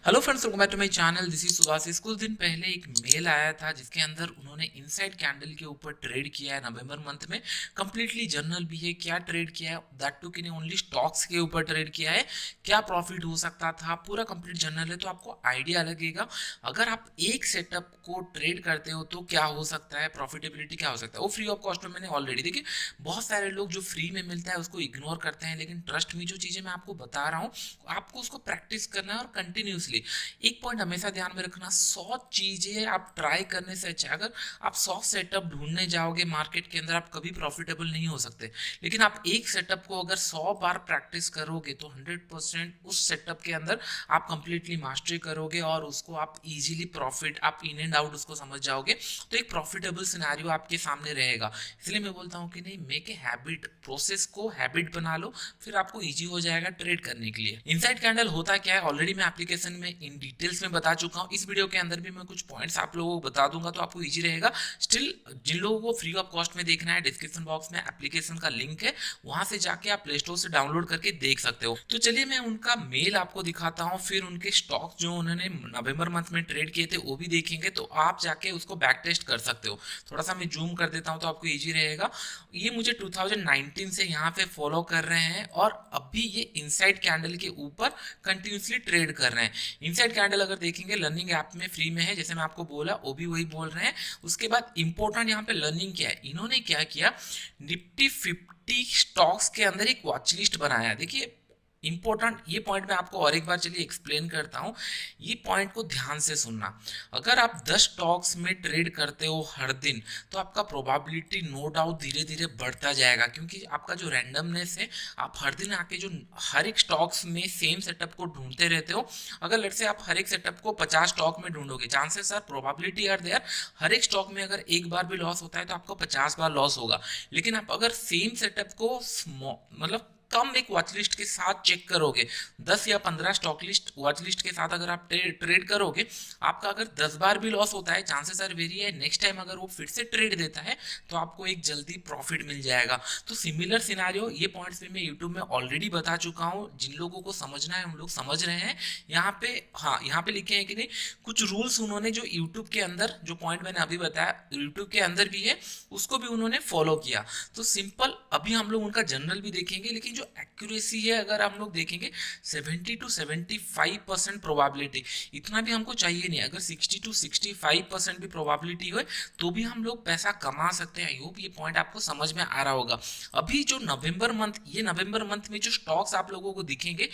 Hello friends, welcome back to my channel. This is Subhashis. कुछ दिन पहले एक मेल आया था जिसके अंदर उन्होंने इनसाइड कैंडल के ऊपर ट्रेड किया है नवंबर मंथ में। कंप्लीटली जनरल भी है, क्या ट्रेड किया है, दैट टू कि ओनली स्टॉक्स के ऊपर ट्रेड किया है, क्या प्रॉफिट हो सकता था, पूरा कंप्लीट जनरल है, तो आपको आइडिया लगेगा। अगर आप एक सेटअप को ट्रेड करते हो तो क्या हो सकता है, प्रॉफिटेबिलिटी क्या हो सकता है। वो फ्री ऑफ कॉस्ट में मैंने ऑलरेडी देखिए, बहुत सारे लोग जो फ्री में मिलता है उसको इग्नोर करते हैं, लेकिन ट्रस्ट में जो चीज़ें मैं आपको बता रहा हूँ आपको उसको प्रैक्टिस करना है और कंटिन्यूसली। एक पॉइंट हमेशा ध्यान में रखना, 100 चीजें आप ट्राई करने से अच्छा, अगर आप 100 सेटअप ढूंढने जाओगे मार्केट के अंदर, आप कभी प्रॉफिटेबल नहीं हो सकते। लेकिन आप एक सेटअप को अगर 100 बार प्रैक्टिस करोगे तो 100% उस सेटअप के अंदर आप कंप्लीटली मास्टरी करोगे और उसको आप इजीली प्रॉफिट, आप इन एंड आउट उसको समझ जाओगे, तो एक प्रॉफिटेबल सिनेरियो आपके सामने रहेगा। इसलिए मैं बोलता हूँ कि नहीं, मेक ए हैबिट, प्रोसेस को हैबिट बना लो, फिर आपको इजी हो जाएगा ट्रेड करने के लिए। इनसाइड कैंडल होता क्या है ऑलरेडी मैं एप्लीकेशन में इन डिटेल्स में बता चुका हूँ। इस वीडियो के अंदर भी मैं कुछ पॉइंट्स आप लोगों को बता दूंगा तो आपको इजी रहेगा। स्टिल जिन लोगों को फ्री ऑफ कॉस्ट में देखना है, डिस्क्रिप्शन बॉक्स में एप्लीकेशन का लिंक है, वहां से जाके आप प्ले स्टोर से डाउनलोड करके देख सकते हो। तो चलिए मैं उनका मेल आपको दिखाता हूँ, फिर उनके स्टॉक जो उन्होंने नवंबर मंथ में ट्रेड किए थे वो भी देखेंगे, तो आप जाके उसको बैक टेस्ट कर सकते हो। थोड़ा सा मैं जूम कर देता हूँ तो आपको इजी रहेगा। ये मुझे 2019 से यहाँ पे फॉलो कर रहे हैं और अभी ये इनसाइड कैंडल के ऊपर कंटिन्यूसली ट्रेड कर रहे हैं। इनसाइड कैंडल अगर देखेंगे लर्निंग ऐप में फ्री में है, जैसे मैं आपको बोला वो भी वही बोल रहे हैं। उसके बाद इंपॉर्टेंट यहाँ पे लर्निंग क्या है, इन्होंने क्या किया, निफ्टी 50 स्टॉक्स के अंदर एक वॉच लिस्ट बनाया। देखिए इंपॉर्टेंट ये पॉइंट मैं आपको और एक बार चलिए एक्सप्लेन करता हूँ, ये पॉइंट को ध्यान से सुनना। अगर आप 10 स्टॉक्स में ट्रेड करते हो हर दिन तो आपका प्रोबेबिलिटी नो डाउट धीरे धीरे बढ़ता जाएगा, क्योंकि आपका जो रैंडमनेस है, आप हर दिन आके जो हर एक स्टॉक्स में सेम सेटअप को ढूंढते रहते हो। अगर लेट्स से आप हर एक सेटअप को 50 स्टॉक में ढूंढोगे, chances are, probability are there, हर एक स्टॉक में अगर एक बार भी लॉस होता है तो आपको 50 बार लॉस होगा। लेकिन आप अगर सेम सेटअप को मतलब कम एक वॉच लिस्ट के साथ चेक करोगे, 10 या 15 स्टॉक लिस्ट वॉच लिस्ट के साथ अगर आप ट्रेड करोगे, आपका अगर 10 बार भी लॉस होता है, चांसेस आर वेरी है नेक्स्ट टाइम अगर वो फिर से ट्रेड देता है तो आपको एक जल्दी प्रॉफिट मिल जाएगा। तो सिमिलर सिनारियो, ये पॉइंट्स भी मैं यूट्यूब में ऑलरेडी बता चुका हूँ, जिन लोगों को समझना है उन लोग समझ रहे हैं। यहाँ पे हाँ, यहाँ पे लिखे हैं कि नहीं, कुछ रूल्स उन्होंने जो यूट्यूब के अंदर, जो पॉइंट मैंने अभी बताया यूट्यूब के अंदर भी है, उसको भी उन्होंने फॉलो किया। तो सिंपल, अभी हम लोग उनका जनरल भी देखेंगे, लेकिन जो एक्यूरेसी है अगर हम लोग देखेंगे 70 to 75% प्रोबेबिलिटी, इतना भी हमको चाहिए नहीं। अगर 60 to 65% भी प्रोबेबिलिटी हो तो भी हम लोग पैसा कमा सकते हैं। आई होप ये पॉइंट आपको समझ में आ रहा होगा। अभी जो नवंबर मंथ, ये नवंबर मंथ में जो स्टॉक्स आप लोगों को दिखेंगे,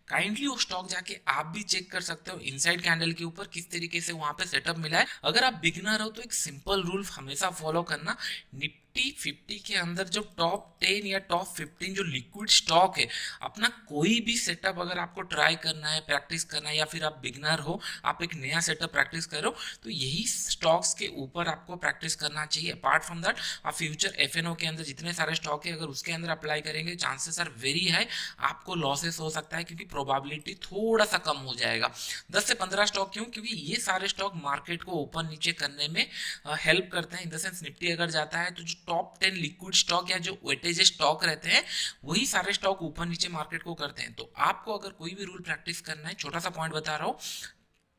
काइंडली वो स्टॉक जाके आप भी चेक कर सकते हो इनसाइड कैंडल के ऊपर किस तरीके से वहां पे सेटअप मिला है। अगर आप बिगनर हो तो एक सिंपल रूल हमेशा फॉलो करना, निफ्टी 50 के अंदर जो टॉप 10 या टॉप 15 जो लिक्विड स्टॉक है, अपना कोई भी सेटअप अगर आपको ट्राई करना है, प्रैक्टिस करना है, या फिर आप बिगनर हो, आप एक नया सेटअप प्रैक्टिस करो, तो यही स्टॉक्स के ऊपर आपको प्रैक्टिस करना चाहिए। अपार्ट फ्रॉम दैट, आप फ्यूचर एफएनओ के अंदर जितने सारे स्टॉक है अगर उसके अंदर अप्लाई करेंगे, चांसेस आर वेरी हाई आपको लॉसेस हो सकता है, क्योंकि प्रोबेबिलिटी थोड़ा सा कम हो जाएगा। 10 से 15 स्टॉक क्यों, क्योंकि ये सारे स्टॉक मार्केट को ऊपर नीचे करने में हेल्प करते हैं। इन द सेंस निफ्टी अगर जाता है तो जो टॉप 10 लिक्विड स्टॉक या जो वेटेज स्टॉक रहते हैं, वही सारे स्टॉक ऊपर नीचे मार्केट को करते हैं। तो आपको अगर कोई भी रूल प्रैक्टिस करना है, छोटा सा पॉइंट बता रहा हूँ,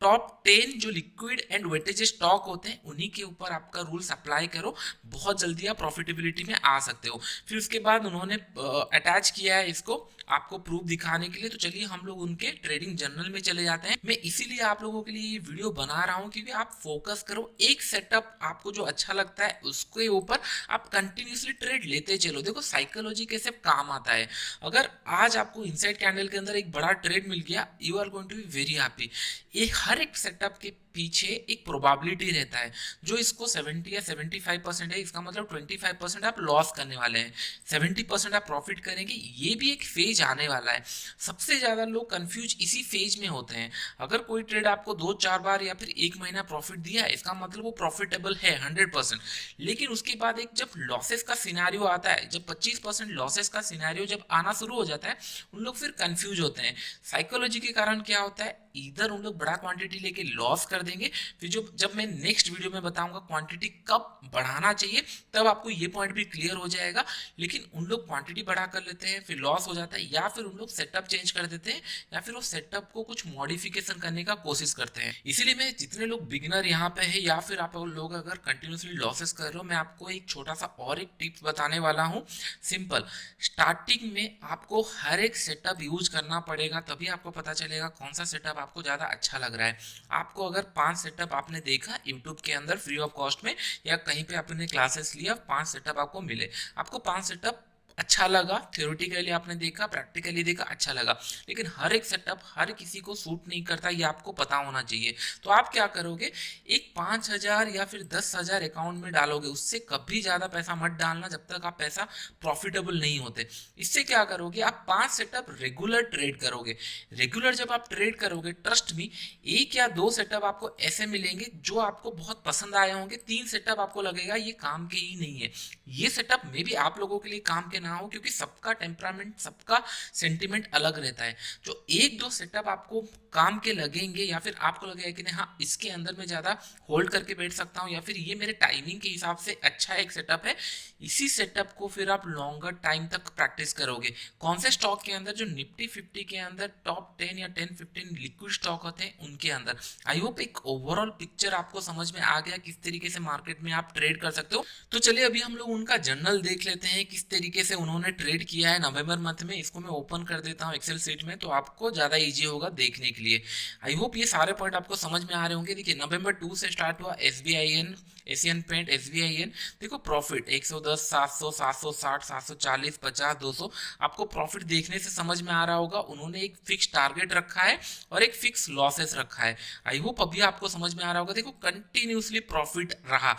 टॉप 10 जो लिक्विड एंड वेटेज स्टॉक होते हैं उन्हीं के ऊपर आपका रूल्स अप्लाई करो, बहुत जल्दी आप प्रॉफिटेबिलिटी में आ सकते हो। फिर उसके बाद उन्होंने अटैच किया है इसको आपको प्रूफ दिखाने के लिए। तो चलिए हम लोग उनके ट्रेडिंग जर्नल में चले जाते हैं। मैं इसीलिए आप लोगों के लिए ये वीडियो बना रहा हूँ क्योंकि आप फोकस करो, एक सेटअप आपको जो अच्छा लगता है उसके ऊपर आप कंटिन्यूसली ट्रेड लेते चलो। देखो साइकोलॉजी कैसे काम आता है, अगर आज आपको इनसाइड कैंडल के अंदर एक बड़ा ट्रेड मिल गया, you are going to be very happy. ये हर एक सेटअप के पीछे एक प्रोबेबिलिटी रहता है, जो इसको 70 या 75% है, इसका मतलब 25% आप लॉस करने वाले हैं, 70% आप प्रॉफिट करेंगे। ये भी एक फेज आने वाला है। सबसे ज़्यादा लोग कंफ्यूज इसी फेज में होते हैं। अगर कोई ट्रेड आपको 2-4 बार या फिर 1 महीना प्रॉफिट दिया है, इसका मतलब वो प्रॉफिटेबल है 100%। लेकिन उसके बाद एक जब लॉसेस का सिनारियो आता है, जब 25% लॉसेस का सिनारियो जब आना शुरू हो जाता है, उन लोग फिर कंफ्यूज होते हैं। साइकोलॉजी के कारण क्या होता है, इधर उन लोग बड़ा क्वांटिटी लेके लॉस कर देंगे, फिर जब मैं नेक्स्ट वीडियो में बताऊंगा क्वांटिटी कब बढ़ाना चाहिए तब आपको ये पॉइंट भी क्लियर हो जाएगा। लेकिन उन लोग क्वांटिटी बढ़ा कर लेते हैं, फिर लॉस हो जाता है, या फिर उन लोग सेटअप चेंज कर देते हैं, या फिर वो सेटअप को कुछ मॉडिफिकेशन करने का कोशिश करते हैं। इसीलिए मैं जितने लोग बिगिनर यहाँ पे है या फिर आप लोग अगर कंटिन्यूसली लॉसेस कर रहे हो, मैं आपको एक छोटा सा और एक टिप्स बताने वाला हूँ। सिंपल, स्टार्टिंग में आपको हर एक सेटअप यूज करना पड़ेगा, तभी आपको पता चलेगा कौन सा सेटअप आपको ज़्यादा अच्छा लग रहा है। आपको अगर 5 सेटअप आपने देखा यूट्यूब के अंदर फ्री ऑफ कॉस्ट में या कहीं पे आपने क्लासेस लिया, 5 सेटअप आपको मिले, आपको 5 सेटअप अच्छा लगा, थ्योरेटिकली आपने देखा, प्रैक्टिकली देखा, अच्छा लगा, लेकिन हर एक सेटअप हर किसी को सूट नहीं करता, ये आपको पता होना चाहिए। तो आप क्या करोगे, एक 5,000 या फिर 10,000 अकाउंट में डालोगे, उससे कभी ज़्यादा पैसा मत डालना जब तक आप पैसा प्रॉफिटेबल नहीं होते। इससे क्या करोगे, आप 5 सेटअप रेगुलर ट्रेड करोगे। रेगुलर जब आप ट्रेड करोगे, ट्रस्ट मी, 1 या 2 सेटअप आपको ऐसे मिलेंगे जो आपको बहुत पसंद आए होंगे, 3 सेटअप आपको लगेगा ये काम के ही नहीं है। ये सेटअप में भी आप लोगों के लिए काम के ना हो, क्योंकि सबका टेम्परामेंट, सबका सेंटिमेंट अलग रहता है। जो 1-2 सेटअप आपको काम के लगेंगे या फिर आपको लगेगा कि नहीं हाँ इसके अंदर मैं ज़्यादा होल्ड करके बैठ सकता हूँ, या फिर ये मेरे टाइमिंग के हिसाब से अच्छा एक सेटअप है, इसी सेटअप को फिर आप लॉन्गर टाइम तक प्रैक्टिस करोगे। कौन से स्टॉक के अंदर, जो निफ्टी 50 के अंदर टॉप 10 या 10-15 लिक्विड स्टॉक होते हैं उनके अंदर। आई होप एक ओवरऑल पिक्चर आपको समझ में आ गया किस तरीके से मार्केट में आप ट्रेड कर सकते हो। तो चलिए अभी हम लोग उनका जर्नल देख लेते हैं, किस तरीके से उन्होंने ट्रेड किया है नवंबर मंथ में। इसको मैं ओपन कर देता हूँ एक्सेल सीट में, तो आपको ज़्यादा ईजी होगा देखने के लिए। आई होप ये सारे पॉइंट आपको समझ में आ रहे होंगे। देखिए नवंबर 2 से स्टार्ट हुआ SBIN, एशियन पेंट, SBIN। देखो प्रॉफिट 110, 700, 760, 740, 50, 200, आपको प्रॉफिट देखने से समझ में आ रहा होगा। उन्होंने एक फिक्स टारगेट रखा है और एक फिक्स लॉसेस रखा है। आई होप अभी आपको समझ में आ रहा होगा। देखो कंटिन्यूसली प्रॉफिट रहा।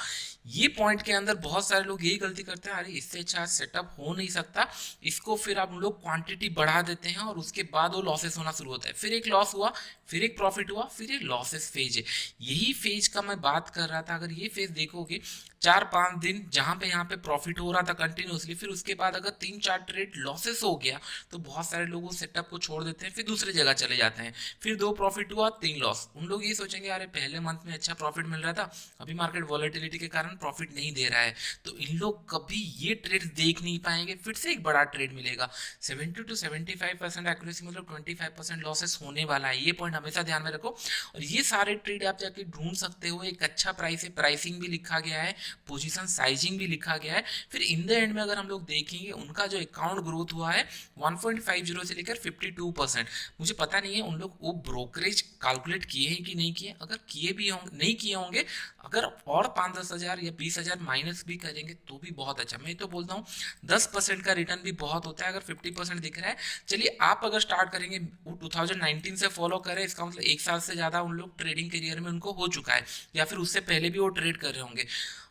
ये पॉइंट के अंदर बहुत सारे लोग यही गलती करते हैं, अरे इससे अच्छा सेटअप हो नहीं सकता, इसको फिर आप लोग क्वांटिटी बढ़ा देते हैं और उसके बाद वो लॉसेस होना शुरू होता है। फिर एक लॉस हुआ, फिर एक प्रॉफिट हुआ, फिर ये लॉसेस फेज है। यही फेज का मैं बात कर रहा था। अगर ये फेज देखोगे 4-5 दिन जहां पे यहाँ पे प्रॉफिट हो रहा था कंटिन्यूसली, फिर उसके बाद अगर 3-4 ट्रेड लॉसेस हो गया तो बहुत सारे लोग उस सेटअप को छोड़ देते हैं, फिर दूसरी जगह चले जाते हैं। फिर 2 प्रॉफिट हुआ, 3 लॉस। उन लोग ये सोचेंगे अरे पहले मंथ में अच्छा प्रॉफिट मिल रहा था, अभी मार्केट वॉलेटिलिटी के कारण प्रॉफिट नहीं दे रहा है, तो इन लोग कभी ये ट्रेड देख नहीं पाएंगे। फिर से एक बड़ा ट्रेड मिलेगा, 70 to 75% एक्यूरेसी, मतलब 25% लॉसेस होने वाला है। ये पॉइंट हमेशा ध्यान में रखो। और ये सारे ट्रेड आप जाके ढूंढ सकते हो, एक अच्छा प्राइस है, प्राइसिंग भी लिखा गया है, पोजीशन साइजिंग भी लिखा गया है। फिर इन द एंड में अगर हम लोग देखेंगे उनका जो अकाउंट ग्रोथ हुआ है 1.50 से लेकर 52%। मुझे पता नहीं है उन लोग वो ब्रोकरेज कैलकुलेट किए हैं कि नहीं किए। अगर किए भी होंगे, नहीं किए होंगे, अगर और 5-10 हज़ार या 20,000 माइनस भी करेंगे तो भी बहुत अच्छा। मैं तो बोलता हूँ 10% का रिटर्न भी बहुत होता है अगर 50% दिख रहा है। चलिए आप अगर स्टार्ट करेंगे, वो 2019 से फॉलो करें, इसका मतलब 1 साल से ज़्यादा उन लोग ट्रेडिंग करियर में उनको हो चुका है, या फिर उससे पहले भी वो ट्रेड कर रहे होंगे।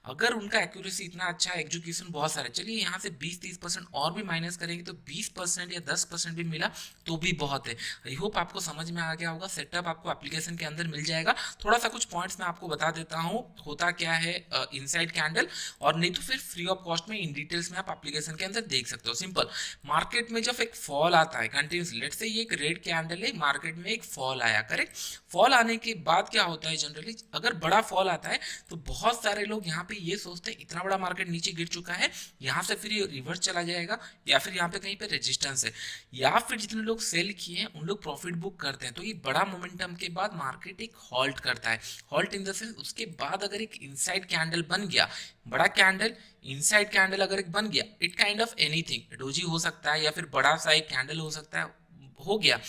अगर उनका एक्यूरेसी इतना अच्छा है, एग्जीक्यूशन बहुत सारे, चलिए यहाँ से 20-30% और भी माइनस करेंगे तो 20% या 10% भी मिला तो भी बहुत है। आई होप आपको समझ में आ गया होगा। सेटअप आपको एप्लीकेशन के अंदर मिल जाएगा। थोड़ा सा कुछ पॉइंट्स मैं आपको बता देता हूँ होता क्या है इनसाइड कैंडल, और नहीं तो फिर फ्री ऑफ कॉस्ट में इन डिटेल्स में आप एप्लीकेशन के अंदर देख सकते हो। सिंपल, मार्केट में जब एक फॉल आता है कंटिन्यूसली, लेट्स से ये एक रेड कैंडल है, मार्केट में एक फॉल आया, करेक्ट। फॉल आने के बाद क्या होता है, जनरली अगर बड़ा फॉल आता है तो बहुत सारे लोग यहाँ पे ये सोचते हैं इतना बड़ा मार्केट नीचे गिर चुका है, यहाँ से फिर ये रिवर्स चला जाएगा, या फिर यहाँ पे कहीं पे रेजिस्टेंस है, या फिर जितने लोग सेल किए हैं उन लोग प्रॉफिट बुक करते हैं। तो ये बड़ा मोमेंटम के बाद मार्केट एक हॉल्ट करता है। हॉल्ट इन द सेंस उसके बाद अगर एक इनसाइड कैंडल बन गया, बड़ा कैंडल, इनसाइड कैंडल अगर एक बन गया, it kind of anything, doji हो सकता है या फिर बड़ा सा एक कैंडल हो सकता है, हो गया।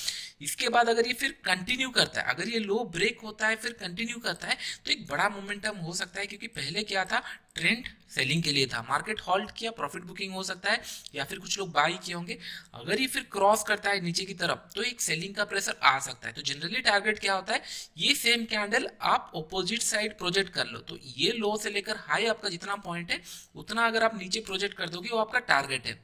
इसके बाद अगर ये फिर कंटिन्यू करता है, अगर ये लो ब्रेक होता है फिर कंटिन्यू करता है, तो एक बड़ा मोमेंटम हो सकता है। क्योंकि पहले क्या था, ट्रेंड सेलिंग के लिए था, मार्केट हॉल्ट किया, प्रॉफिट बुकिंग हो सकता है, या फिर कुछ लोग बाई किए होंगे। अगर ये फिर क्रॉस करता है नीचे की तरफ तो एक सेलिंग का प्रेशर आ सकता है। तो जनरली टारगेट क्या होता है, ये सेम कैंडल आप ऑपोजिट साइड प्रोजेक्ट कर लो, तो ये लो से लेकर हाई आपका जितना पॉइंट है उतना अगर आप नीचे प्रोजेक्ट कर दोगे वो आपका टारगेट है।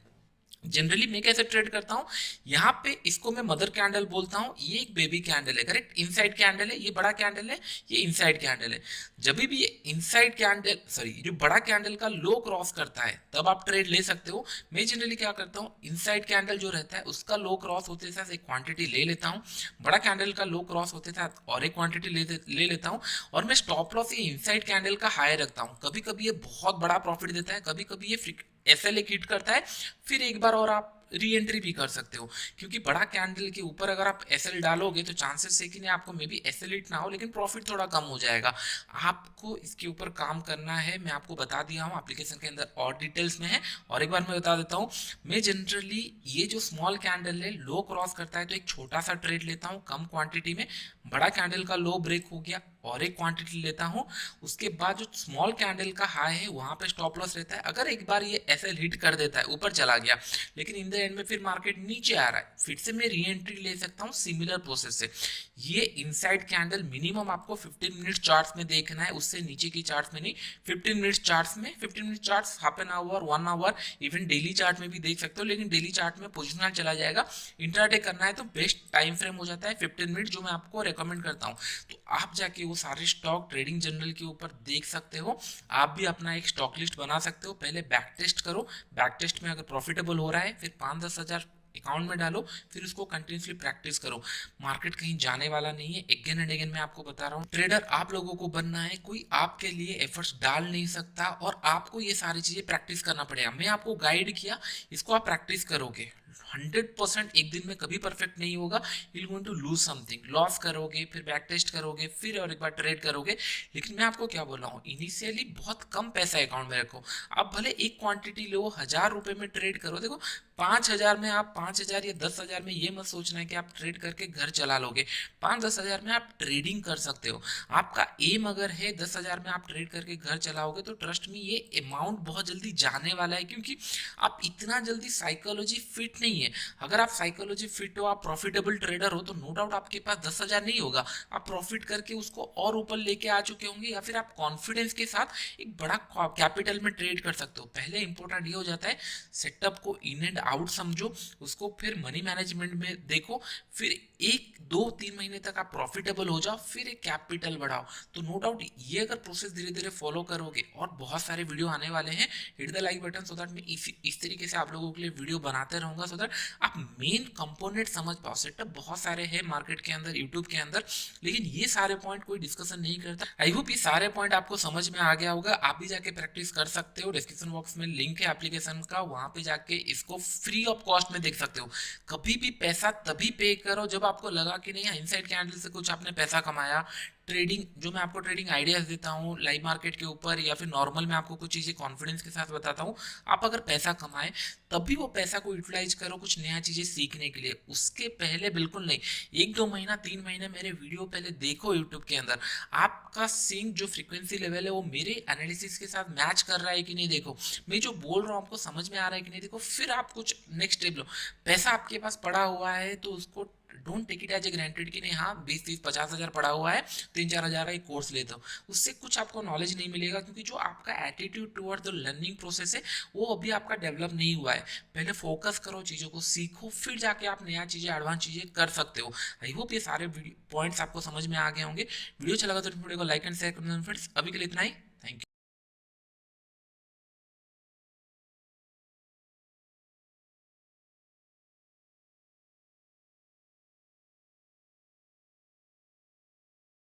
जनरली मैं कैसे ट्रेड करता हूँ, यहाँ पे इसको मैं मदर कैंडल बोलता हूँ, ये एक बेबी कैंडल है, करेक्ट, इनसाइड कैंडल है, ये बड़ा कैंडल है, ये इनसाइड कैंडल है। जब भी ये इनसाइड कैंडल, सॉरी, जो बड़ा कैंडल का लो क्रॉस करता है तब आप ट्रेड ले सकते हो। मैं जनरली क्या करता हूँ, इनसाइड कैंडल जो रहता है उसका लो क्रॉस होते साथ एक क्वांटिटी ले लेता हूँ, बड़ा कैंडल का लो क्रॉस होते साथ और एक क्वांटिटी ले लेता हूँ, और मैं स्टॉप लॉस ये इनसाइड कैंडल का हाई रखता हूँ। कभी कभी ये बहुत बड़ा प्रॉफिट देता है, कभी कभी ये एसएल हिट करता है, फिर एक बार और आप री एंट्री भी कर सकते हो, क्योंकि बड़ा कैंडल के ऊपर अगर आप एसएल डालोगे तो चांसेस है कि नहीं आपको मे बी एसएल हिट ना हो, लेकिन प्रॉफिट थोड़ा कम हो जाएगा। आपको इसके ऊपर काम करना है, मैं आपको बता दिया हूँ एप्लीकेशन के अंदर और डिटेल्स में है, और एक बार मैं बता देता हूँ। मैं जनरली ये जो स्मॉल कैंडल है लो क्रॉस करता है तो एक छोटा सा ट्रेड लेता हूँ कम क्वांटिटी में, बड़ा कैंडल का लो ब्रेक हो गया और एक क्वांटिटी लेता हूँ, उसके बाद जो स्मॉल कैंडल का हाई है वहां पे स्टॉप लॉस रहता है। अगर एक बार ये एसएल हिट कर देता है, ऊपर चला गया, लेकिन इन द एंड में फिर मार्केट नीचे आ रहा है, फिर से मैं री एंट्री ले सकता हूँ सिमिलर प्रोसेस से। ये इनसाइड कैंडल मिनिमम आपको 15 मिनट चार्ट्स में देखना है, उससे नीचे की चार्ट्स में नहीं। 15 मिनट चार्ट्स में, 15 minute charts, half an hour, 1 hour, even daily chart में भी देख सकते हो, लेकिन डेली चार्ट में पोजिशनल चला जाएगा। इंट्राडे करना है तो बेस्ट टाइम फ्रेम हो जाता है 15 मिनट, जो मैं आपको रेकमेंड करता हूँ। तो आप जाके वो सारे स्टॉक ट्रेडिंग जर्नल के ऊपर देख सकते हो। आप भी अपना एक स्टॉक लिस्ट बना सकते हो, पहले बैक टेस्ट करो, बैक टेस्ट में अगर प्रॉफिटेबल हो रहा है फिर 5-10 हज़ार अकाउंट में डालो, फिर उसको कंटिन्यूसली प्रैक्टिस करो। मार्केट कहीं जाने वाला नहीं है, अगेन एंड अगेन मैं आपको बता रहा हूँ। ट्रेडर आप लोगों को बनना है, कोई आपके लिए एफर्ट्स डाल नहीं सकता, और आपको ये सारी चीजें प्रैक्टिस करना पड़ेगा। मैं आपको गाइड किया, इसको आप प्रैक्टिस करोगे 100%। एक दिन में कभी परफेक्ट नहीं होगा, you going to lose something, loss करोगे, फिर बैक टेस्ट करोगे, फिर और एक बार ट्रेड करोगे। लेकिन मैं आपको क्या बोल रहा हूँ, इनिशियली बहुत कम पैसा अकाउंट में रखो। आप भले एक क्वांटिटी लो, 1000 रुपए में ट्रेड करो। देखो 5000 में, आप 5000 या 10,000 में ये मत सोचना है कि आप ट्रेड करके घर चला लोगे। 5-10 हजार में आप ट्रेडिंग कर सकते हो। आपका एम अगर है 10,000 में आप ट्रेड करके घर चलाओगे, तो ट्रस्ट में ये अमाउंट बहुत जल्दी जाने वाला है, क्योंकि आप इतना जल्दी साइकोलॉजी फिट नहीं है। अगर आप साइकोलॉजी फिट हो, आप प्रॉफिटेबल ट्रेडर हो, तो नो डाउट आपके पास 10,000 नहीं होगा, आप प्रॉफिट करके उसको और ऊपर लेके आ चुके होंगे, या फिर आप कॉन्फिडेंस के साथ एक बड़ा कैपिटल में ट्रेड कर सकते हो। पहले इंपॉर्टेंट ये हो जाता है, सेटअप को इन एंड आउट समझो, उसको फिर मनी मैनेजमेंट में देखो, फिर 1-2-3 महीने तक आप प्रॉफिटेबल हो जाओ, फिर एक कैपिटल बढ़ाओ। तो नो डाउट ये अगर प्रोसेस धीरे धीरे फॉलो करोगे, और बहुत सारे वीडियो आने वाले हैं, hit the like button, so that मैं इस तरीके से आप लोगों के लिए वीडियो बनाते रहूंगा, सो दैट आप मेन कंपोनेंट समझ पाओ। सेटअप बहुत सारे हैं मार्केट के अंदर, यूट्यूब के अंदर, लेकिन ये सारे पॉइंट कोई डिस्कशन नहीं करता। आई होप ये सारे पॉइंट आपको समझ में आ गया होगा। आप भी जाके प्रैक्टिस कर सकते हो, डिस्क्रिप्शन बॉक्स में लिंक है एप्लीकेशन का, वहां पे जाके इसको फ्री ऑफ कॉस्ट में देख सकते हो। कभी भी पैसा तभी पे करो जब आपको लगा कि नहीं, इनसाइड कैंडल से कुछ आपने पैसा कमाया। ट्रेडिंग, जो मैं आपको ट्रेडिंग आइडियाज देता हूँ लाइव मार्केट के ऊपर, या फिर नॉर्मल मैं आपको कुछ चीज़ें कॉन्फिडेंस के साथ बताता हूँ, आप अगर पैसा कमाए तभी वो पैसा को यूटिलाइज करो कुछ नया चीज़ें सीखने के लिए, उसके पहले बिल्कुल नहीं। 1-2 महीना 3 महीने मेरे वीडियो पहले देखो यूट्यूब के अंदर, आपका सिंक जो फ्रीक्वेंसी लेवल है वो मेरे एनालिसिस के साथ मैच कर रहा है कि नहीं, देखो मैं जो बोल रहा हूँ आपको समझ में आ रहा है कि नहीं, देखो फिर आप कुछ नेक्स्ट स्टेप लो। पैसा आपके पास पड़ा हुआ है तो उसको don't take it as a granted कि नहीं, हाँ 20-30-50 हज़ार पड़ा हुआ है, 3-4 हज़ार का एक कोर्स लेता हूँ, उससे कुछ आपको नॉलेज नहीं मिलेगा, क्योंकि जो आपका attitude toward the learning process है वो अभी आपका डेवलप नहीं हुआ है। पहले फोकस करो, चीज़ों को सीखो, फिर जाके आप नया चीज़ें, एडवांस चीज़ें कर सकते हो। आई होप ये सारे पॉइंट्स आपको समझ में आ गए होंगे। वीडियो अच्छा लगा तो वीडियो को लाइक एंड शेयर करना फ्रेंड्स। अभी के लिए इतना ही।